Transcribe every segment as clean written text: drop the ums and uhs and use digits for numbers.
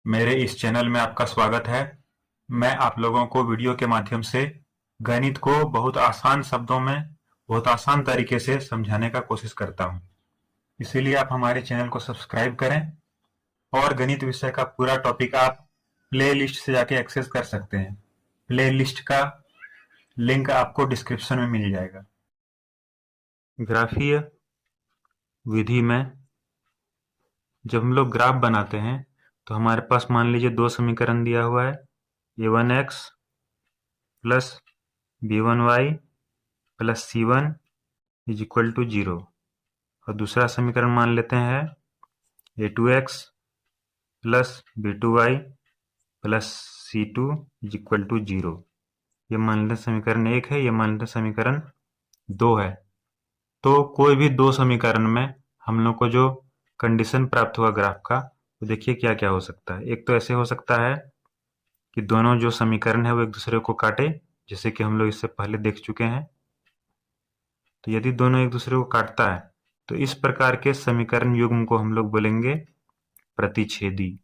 मेरे इस चैनल में आपका स्वागत है। मैं आप लोगों को वीडियो के माध्यम से गणित को बहुत आसान शब्दों में, बहुत आसान तरीके से समझाने का कोशिश करता हूँ। इसीलिए आप हमारे चैनल को सब्सक्राइब करें और गणित विषय का पूरा टॉपिक आप प्ले लिस्ट से जाके एक्सेस कर सकते हैं। प्ले लिस्ट का लिंक आपको डिस्क्रिप्शन में मिल जाएगा। ग्राफीय विधि में जब हम लोग ग्राफ बनाते हैं तो हमारे पास मान लीजिए दो समीकरण दिया हुआ है, a1x plus b1y plus c1 is equal to 0 और दूसरा समीकरण मान लेते हैं a2x plus b2y plus c2 is equal to 0। ये मान लेते समीकरण 1 है, ये मान लेते समीकरण 2 है। तो कोई भी दो समीकरण में हम लोग को जो कंडीशन प्राप्त हुआ ग्राफ का, तो देखिए क्या क्या हो सकता है। एक तो ऐसे हो सकता है कि दोनों जो समीकरण है वो एक दूसरे को काटे, जैसे कि हम लोग इससे पहले देख चुके हैं। तो यदि दोनों एक दूसरे को काटता है तो इस प्रकार के समीकरण युग्म को हम लोग बोलेंगे प्रतिच्छेदी।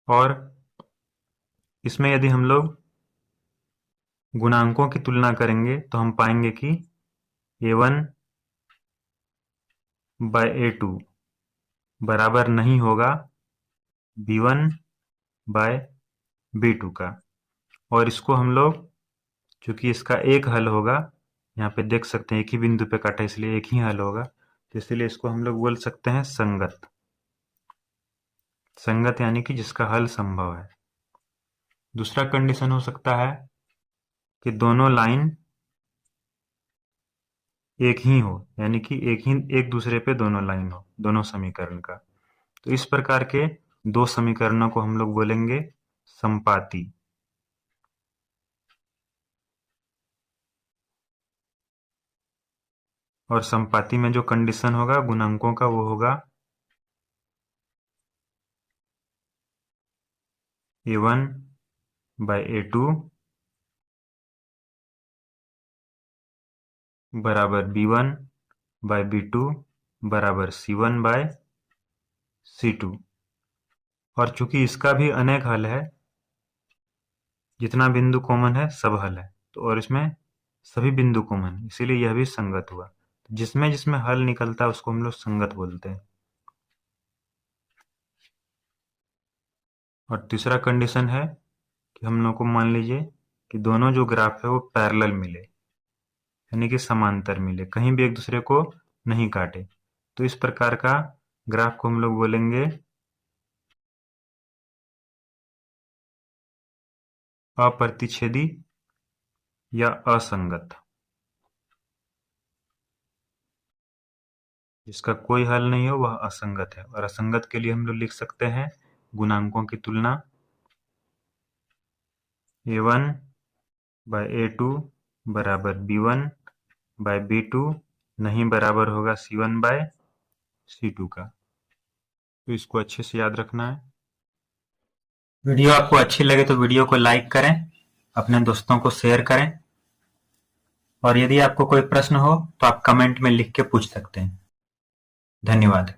और इसमें यदि हम लोग गुणांकों की तुलना करेंगे तो हम पाएंगे कि a1 बाय a2 बराबर नहीं होगा b1 बाय b2 का। और इसको हम लोग, चूंकि इसका एक हल होगा, यहाँ पे देख सकते हैं एक ही बिंदु पे काटा इसलिए एक ही हल होगा, तो इसलिए इसको हम लोग बोल सकते हैं संगत। संगत यानी कि जिसका हल संभव है। दूसरा कंडीशन हो सकता है कि दोनों लाइन एक ही हो, यानी कि एक दूसरे पे दोनों लाइन हो, दोनों समीकरण का। तो इस प्रकार के दो समीकरणों को हम लोग बोलेंगे संपाती। और संपाती में जो कंडीशन होगा गुणांकों का वो होगा a1 बाय a2 बराबर b1 बाय b2 बराबर c1 बाय c2। और चूंकि इसका भी अनेक हल है, जितना बिंदु कॉमन है सब हल है, तो और इसमें सभी बिंदु कॉमन है, इसीलिए यह भी संगत हुआ। जिसमें जिसमें हल निकलता है उसको हम लोग संगत बोलते हैं। और तीसरा कंडीशन है कि हम लोग को मान लीजिए कि दोनों जो ग्राफ है वो पैरेलल मिले, यानी कि समांतर मिले, कहीं भी एक दूसरे को नहीं काटे। तो इस प्रकार का ग्राफ को हम लोग बोलेंगे अप्रतिच्छेदी या असंगत। जिसका कोई हल नहीं हो वह असंगत है। और असंगत के लिए हम लोग लिख सकते हैं गुणांकों की तुलना a1 बाय a2 बराबर b1 बाय b2 नहीं बराबर होगा c1 बाय c2 का। तो इसको अच्छे से याद रखना है। वीडियो आपको अच्छी लगे तो वीडियो को लाइक करें, अपने दोस्तों को शेयर करें, और यदि आपको कोई प्रश्न हो तो आप कमेंट में लिख के पूछ सकते हैं। धन्यवाद।